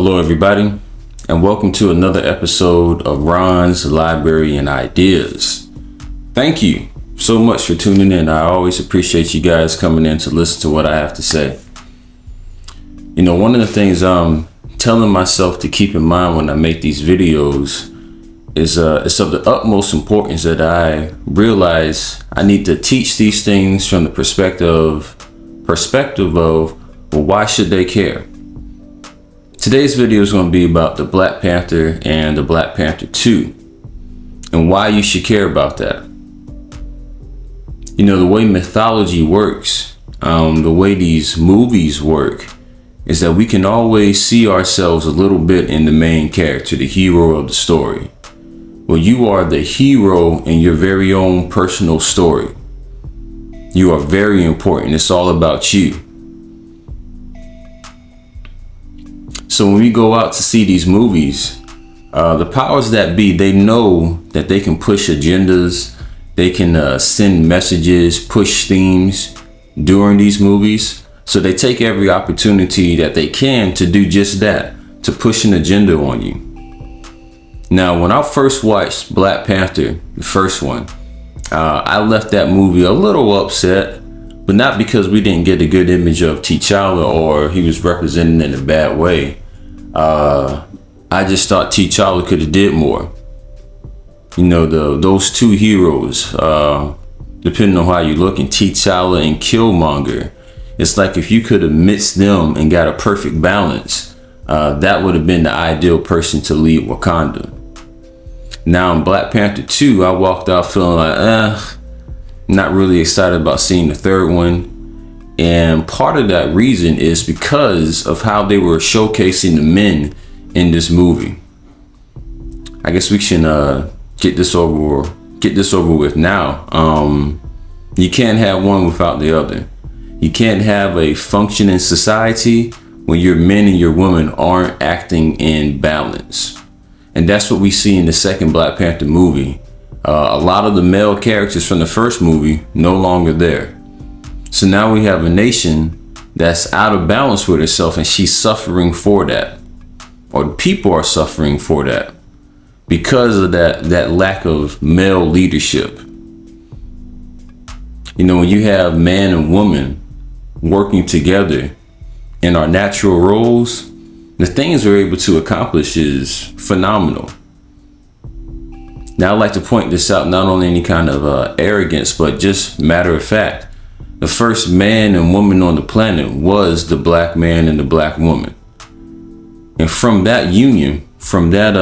Hello everybody, and welcome to another episode of Ron's Library and Ideas. Thank you so much for tuning in. I always appreciate you guys coming in to listen to what I have to say. You know, one of the things I'm telling myself to keep in mind when I make these videos is it's of the utmost importance that I realize I need to teach these things from the perspective of, well, why should they care? Today's video is going to be about the Black Panther and the Black Panther 2 and why you should care about that. You know, the way mythology works, the way these movies work, is that we can always see ourselves a little bit in the main character, the hero of the story. Well, you are the hero in your very own personal story. You are very important. It's all about you. So when we go out to see these movies, the powers that be, they know that they can push agendas, they can send messages, push themes during these movies. So they take every opportunity that they can to do just that, to push an agenda on you. Now, when I first watched Black Panther, the first one, I left that movie a little upset, but not because we didn't get a good image of T'Challa or he was represented in a bad way. I just thought T'Challa could have did more. You know, those two heroes, depending on how you look, and T'Challa and Killmonger, it's like if you could have mixed them and got a perfect balance, that would have been the ideal person to lead Wakanda. Now in Black Panther 2, I walked out feeling like, not really excited about seeing the third one. And part of that reason is because of how they were showcasing the men in this movie. I guess we can get this over with now. You can't have one without the other. You can't have a functioning society when your men and your women aren't acting in balance. And that's what we see in the second Black Panther movie. A lot of the male characters from the first movie no longer there. So now we have a nation that's out of balance with herself, and she's suffering for that. Or the people are suffering for that because of that lack of male leadership. You know, when you have man and woman working together in our natural roles, the things we're able to accomplish is phenomenal. Now, I'd like to point this out, not only any kind of arrogance, but just matter of fact. The first man and woman on the planet was the black man and the black woman. And from that union, from that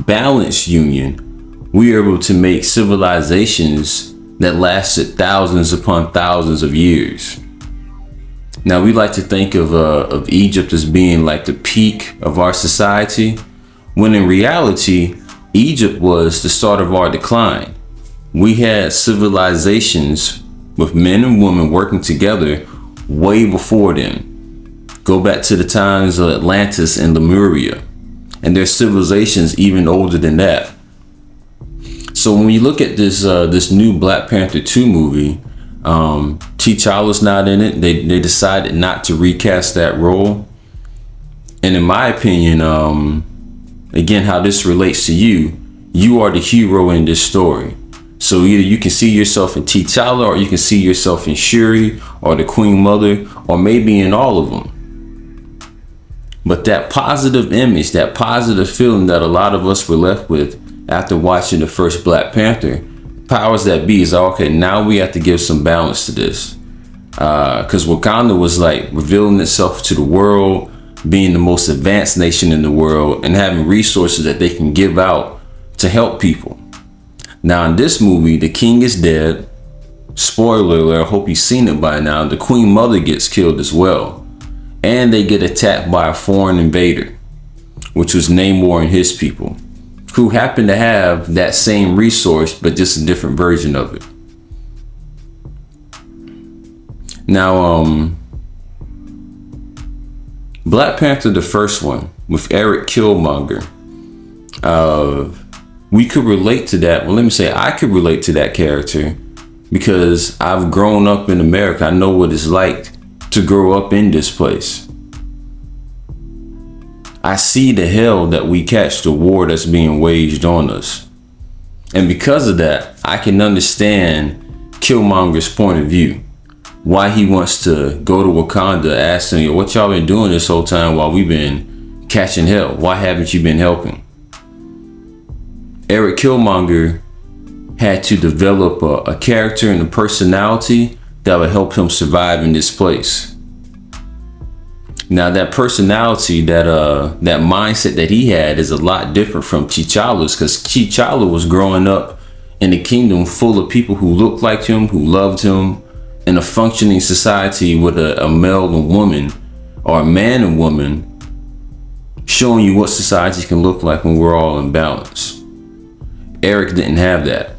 balanced union, we are able to make civilizations that lasted thousands upon thousands of years. Now, we like to think of Egypt as being like the peak of our society, when in reality, Egypt was the start of our decline. We had civilizations with men and women working together way before then. Go back to the times of Atlantis and Lemuria, and their civilizations even older than that. So when you look at this new Black Panther 2 movie, T'Challa's not in it. They decided not to recast that role. And in my opinion, again, how this relates to you, you are the hero in this story. So either you can see yourself in T'Challa, or you can see yourself in Shuri, or the Queen Mother, or maybe in all of them. But that positive image, that positive feeling that a lot of us were left with after watching the first Black Panther, powers that be is, okay, now we have to give some balance to this. Because Wakanda was like revealing itself to the world, being the most advanced nation in the world, and having resources that they can give out to help people. Now in this movie, the king is dead. Spoiler alert, I hope you've seen it by now. The Queen Mother gets killed as well. And they get attacked by a foreign invader, which was Namor and his people, who happen to have that same resource, but just a different version of it. Now, Black Panther, the first one, with Eric Killmonger, we could relate to that. Well, let me say I could relate to that character because I've grown up in America. I know what it's like to grow up in this place. I see the hell that we catch, the war that's being waged on us. And because of that, I can understand Killmonger's point of view. Why he wants to go to Wakanda, asking, "Yo, what y'all been doing this whole time while we've been catching hell? Why haven't you been helping?" Eric Killmonger had to develop a character and a personality that would help him survive in this place. Now that personality, that mindset that he had is a lot different from T'Challa's, because T'Challa was growing up in a kingdom full of people who looked like him, who loved him, in a functioning society with a male and woman, or a man and woman, showing you what society can look like when we're all in balance. Eric didn't have that.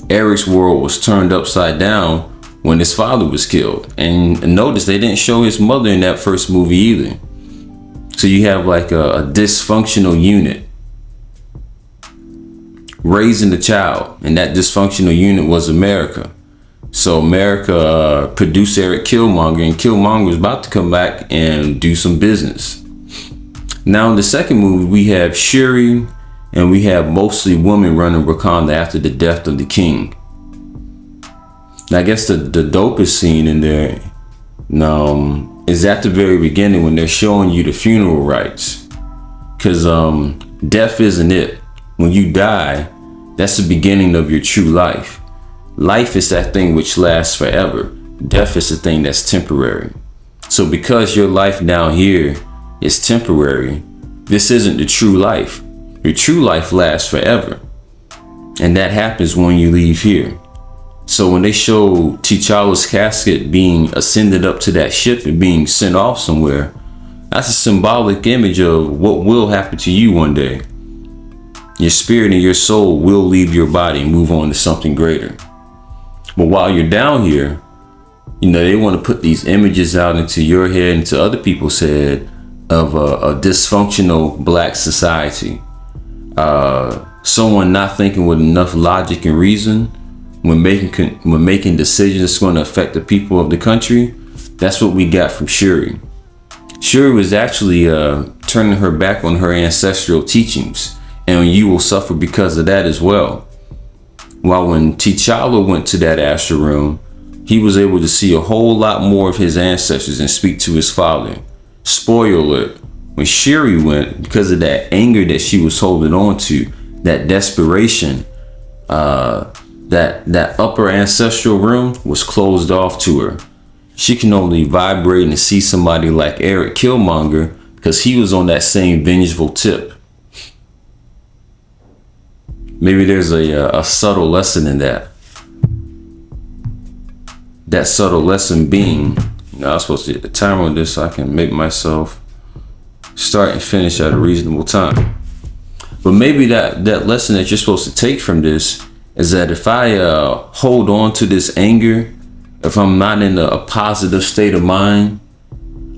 Eric's world was turned upside down when his father was killed. And notice they didn't show his mother in that first movie either. So you have like a dysfunctional unit raising the child, and that dysfunctional unit was America. So America produced Eric Killmonger, and Killmonger was about to come back and do some business. Now in the second movie, we have Shuri, and we have mostly women running Wakanda after the death of the king. Now, I guess the dopest scene in there is at the very beginning when they're showing you the funeral rites. Because death isn't it. When you die, that's the beginning of your true life. Life is that thing which lasts forever. Death is the thing that's temporary. So because your life down here is temporary, this isn't the true life. Your true life lasts forever. And that happens when you leave here. So when they show T'Challa's casket being ascended up to that ship and being sent off somewhere, that's a symbolic image of what will happen to you one day. Your spirit and your soul will leave your body and move on to something greater. But while you're down here, they want to put these images out into your head and to other people's head of a dysfunctional black society. Someone not thinking with enough logic and reason when making decisions that's going to affect the people of the country. That's what we got from Shuri. Shuri was actually turning her back on her ancestral teachings, and you will suffer because of that as well. While when T'Challa went to that astral room, he was able to see a whole lot more of his ancestors and speak to his father. Spoiler alert, when Shuri went, because of that anger that she was holding on to, that desperation, that upper ancestral room was closed off to her. She can only vibrate and see somebody like Eric Killmonger because he was on that same vengeful tip. Maybe there's a subtle lesson in that. That subtle lesson being, I was supposed to get the timer on this so I can make myself start and finish at a reasonable time. But maybe that lesson that you're supposed to take from this is that if I hold on to this anger, if I'm not in a positive state of mind,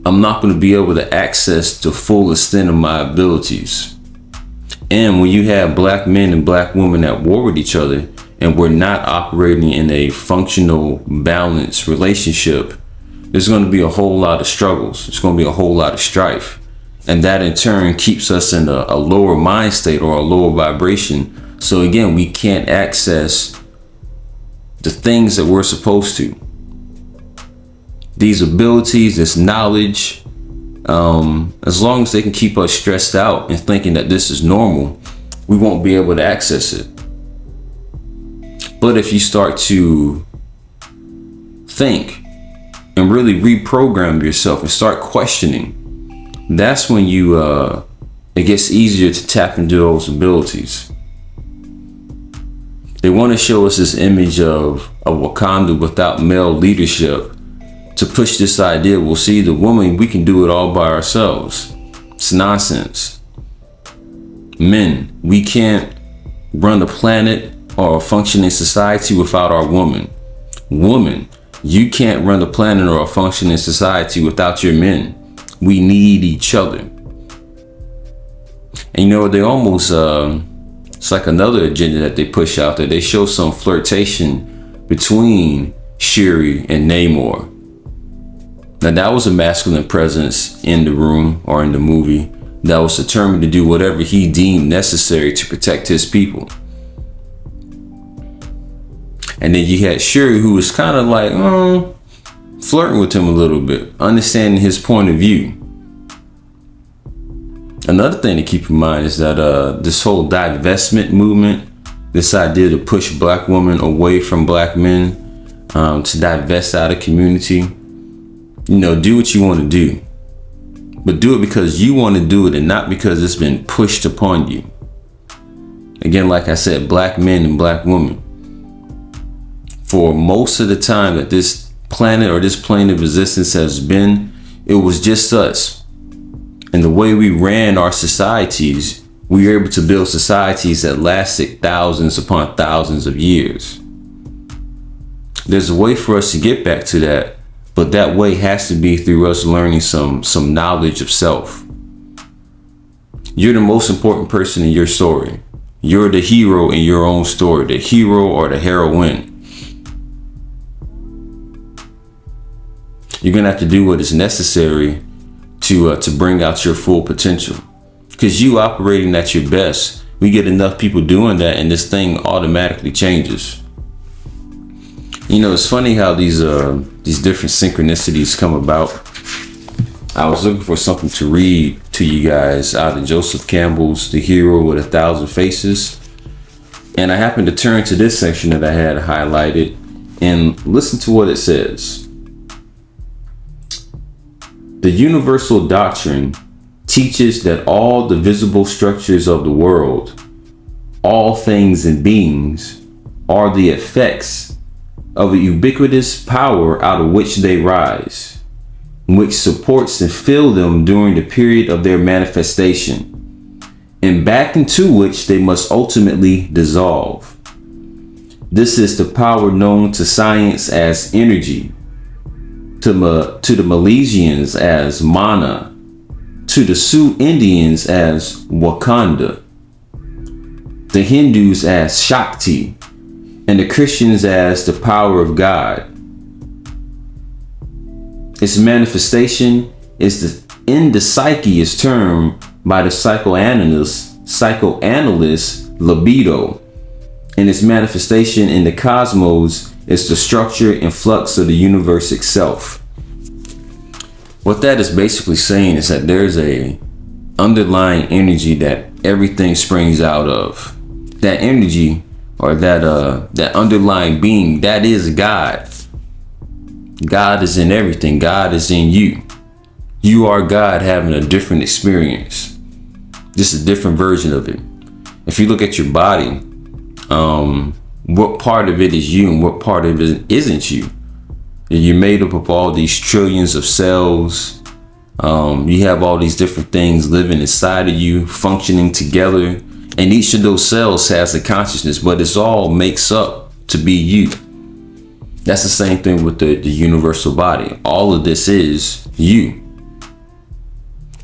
I'm not going to be able to access the full extent of my abilities. And when you have black men and black women at war with each other, and we're not operating in a functional, balanced relationship, there's going to be a whole lot of struggles. There's going to be a whole lot of strife. And that in turn keeps us in a lower mind state or a lower vibration. So again, we can't access the things that we're supposed to. These abilities, this knowledge, as long as they can keep us stressed out and thinking that this is normal, we won't be able to access it. But if you start to think and really reprogram yourself and start questioning, that's when it gets easier to tap into those abilities. They want to show us this image of a Wakanda without male leadership to push this idea. We'll see the woman, we can do it all by ourselves. It's nonsense. Men, we can't run the planet or a functioning society without our woman. Woman, you can't run the planet or a functioning society without your men. We need each other. And they almost, it's like another agenda that they push out there. They show some flirtation between Shuri and Namor. Now that was a masculine presence in the room or in the movie. that was determined to do whatever he deemed necessary to protect his people. And then you had Shuri, who was kind of like flirting with him a little bit, understanding his point of view. Another thing to keep in mind is that this whole divestment movement, this idea to push black women away from black men, to divest out of community, do what you want to do, but do it because you want to do it and not because it's been pushed upon you. Again, like I said, black men and black women, for most of the time that this planet or this plane of existence has been, it was just us. And the way we ran our societies, we were able to build societies that lasted thousands upon thousands of years. There's a way for us to get back to that, but that way has to be through us learning some knowledge of self. You're the most important person in your story. You're the hero in your own story, the hero or the heroine. You're gonna have to do what is necessary to bring out your full potential. Because you operating at your best, we get enough people doing that and this thing automatically changes. It's funny how these different synchronicities come about. I was looking for something to read to you guys out of Joseph Campbell's The Hero with 1,000 Faces. And I happened to turn to this section that I had highlighted and listen to what it says. The universal doctrine teaches that all the visible structures of the world, all things and beings, are the effects of a ubiquitous power out of which they rise, which supports and fills them during the period of their manifestation, and back into which they must ultimately dissolve. This is the power known to science as energy, to the Malaysians as mana, to the Sioux Indians as Wakanda, the Hindus as Shakti, and the Christians as the power of God. Its manifestation in the psyche is termed by the psychoanalyst libido, and its manifestation in the cosmos is the structure and flux of the universe itself. What that is basically saying is that there's a underlying energy that everything springs out of. That energy or that underlying being, that is God. God is in everything. God is in you. You are God having a different experience. Just a different version of it. If you look at your body, what part of it is you and what part of it isn't you? You're made up of all these trillions of cells. You have all these different things living inside of you, functioning together. And each of those cells has a consciousness, but it's all makes up to be you. That's the same thing with the universal body. All of this is you.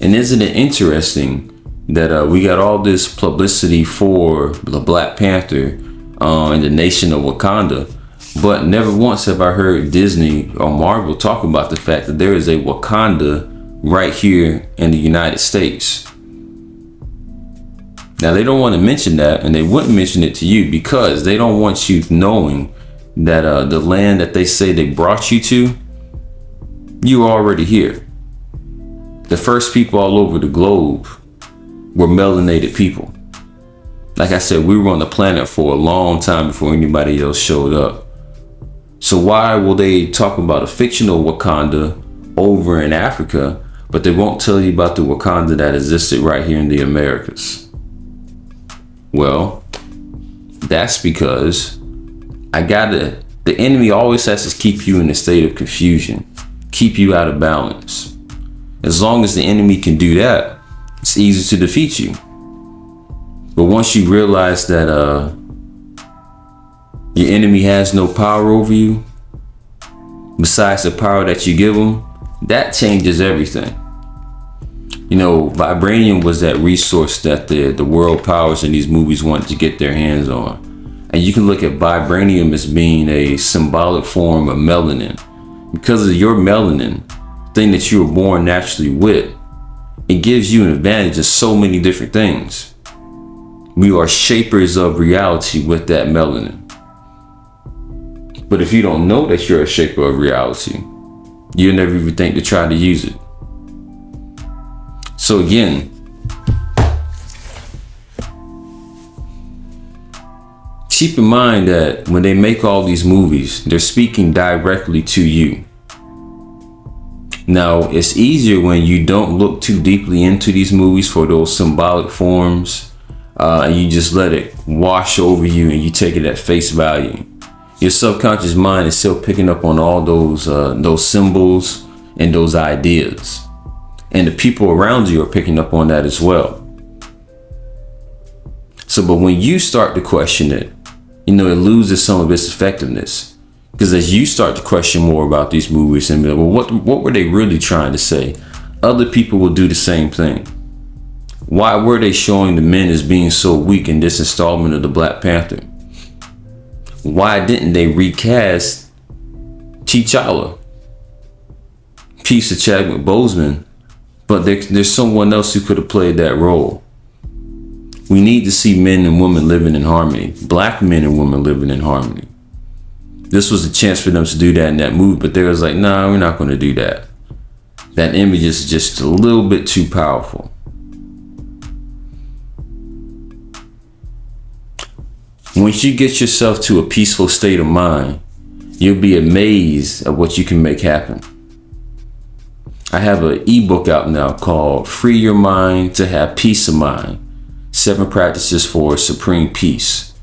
And isn't it interesting that we got all this publicity for the Black Panther in the nation of Wakanda, but never once have I heard Disney or Marvel talk about the fact that there is a Wakanda right here in the United States. Now, they don't want to mention that, and they wouldn't mention it to you because they don't want you knowing that the land that they say they brought you to, you are already here. The first people all over the globe were melanated people. Like I said, we were on the planet for a long time before anybody else showed up. So why will they talk about a fictional Wakanda over in Africa, but they won't tell you about the Wakanda that existed right here in the Americas? Well, that's because the enemy always has to keep you in a state of confusion, keep you out of balance. As long as the enemy can do that, it's easy to defeat you. But once you realize that your enemy has no power over you, besides the power that you give them, that changes everything. Vibranium was that resource that the world powers in these movies wanted to get their hands on. And you can look at vibranium as being a symbolic form of melanin. Because of your melanin, thing that you were born naturally with, It gives you an advantage in so many different things. We are shapers of reality with that melanin. But if you don't know that you're a shaper of reality, you'll never even think to try to use it. So again, keep in mind that when they make all these movies, they're speaking directly to you. Now, it's easier when you don't look too deeply into these movies for those symbolic forms, and you just let it wash over you and you take it at face value. Your subconscious mind is still picking up on all those symbols and those ideas. And the people around you are picking up on that as well. So, but when you start to question it, it loses some of its effectiveness. Because as you start to question more about these movies and be like, well, what were they really trying to say? Other people will do the same thing. Why were they showing the men as being so weak in this installment of the Black Panther? Why didn't they recast T'Challa? Piece of Chadwick Boseman, but there's someone else who could have played that role. We need to see men and women living in harmony. Black men and women living in harmony. This was a chance for them to do that in that movie, but they was like, nah, we're not going to do that. That image is just a little bit too powerful. Once you get yourself to a peaceful state of mind, you'll be amazed at what you can make happen. I have an ebook out now called Free Your Mind to Have Peace of Mind. 7 Practices for Supreme Peace.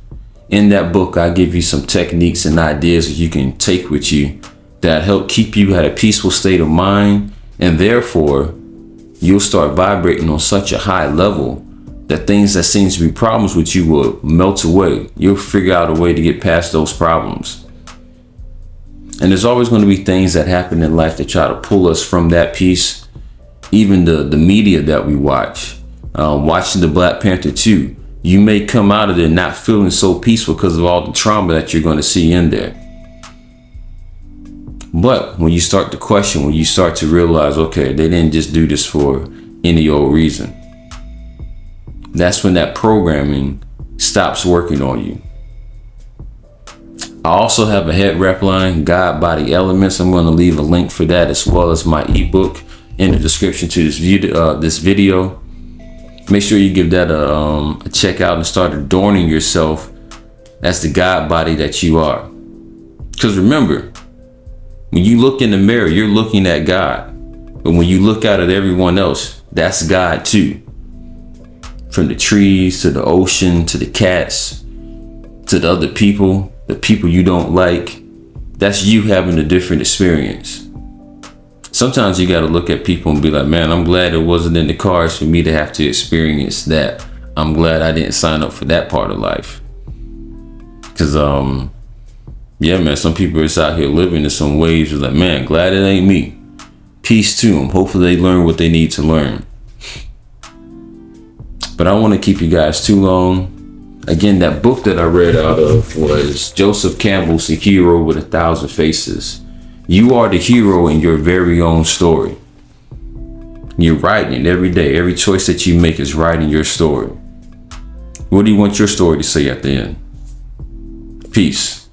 In that book, I give you some techniques and ideas that you can take with you that help keep you at a peaceful state of mind, and therefore you'll start vibrating on such a high level that things that seem to be problems with you will melt away. You'll figure out a way to get past those problems. And there's always going to be things that happen in life that try to pull us from that peace. Even the media that we watch. Watching the Black Panther 2, you may come out of there not feeling so peaceful because of all the trauma that you're going to see in there. But when you start to question, when you start to realize, okay, they didn't just do this for any old reason, that's when that programming stops working on you. I also have a head wrap line, God Body Elements. I'm going to leave a link for that as well as my ebook in the description to this video. Make sure you give that a check out and start adorning yourself as the God body that you are. Because remember, when you look in the mirror, you're looking at God. But when you look out at everyone else, that's God too. From the trees to the ocean to the cats to the other people, the people you don't like, that's you having a different experience. Sometimes you got to look at people and be like, man, I'm glad it wasn't in the cards for me to have to experience that. I'm glad I didn't sign up for that part of life. Because, yeah, man, some people is out here living in some ways. Like, man, glad it ain't me. Peace to them. Hopefully they learn what they need to learn. But I don't want to keep you guys too long. Again, that book that I read out of was Joseph Campbell's A Hero with 1,000 Faces. You are the hero in your very own story. You're writing it every day. Every choice that you make is writing your story. What do you want your story to say at the end? Peace.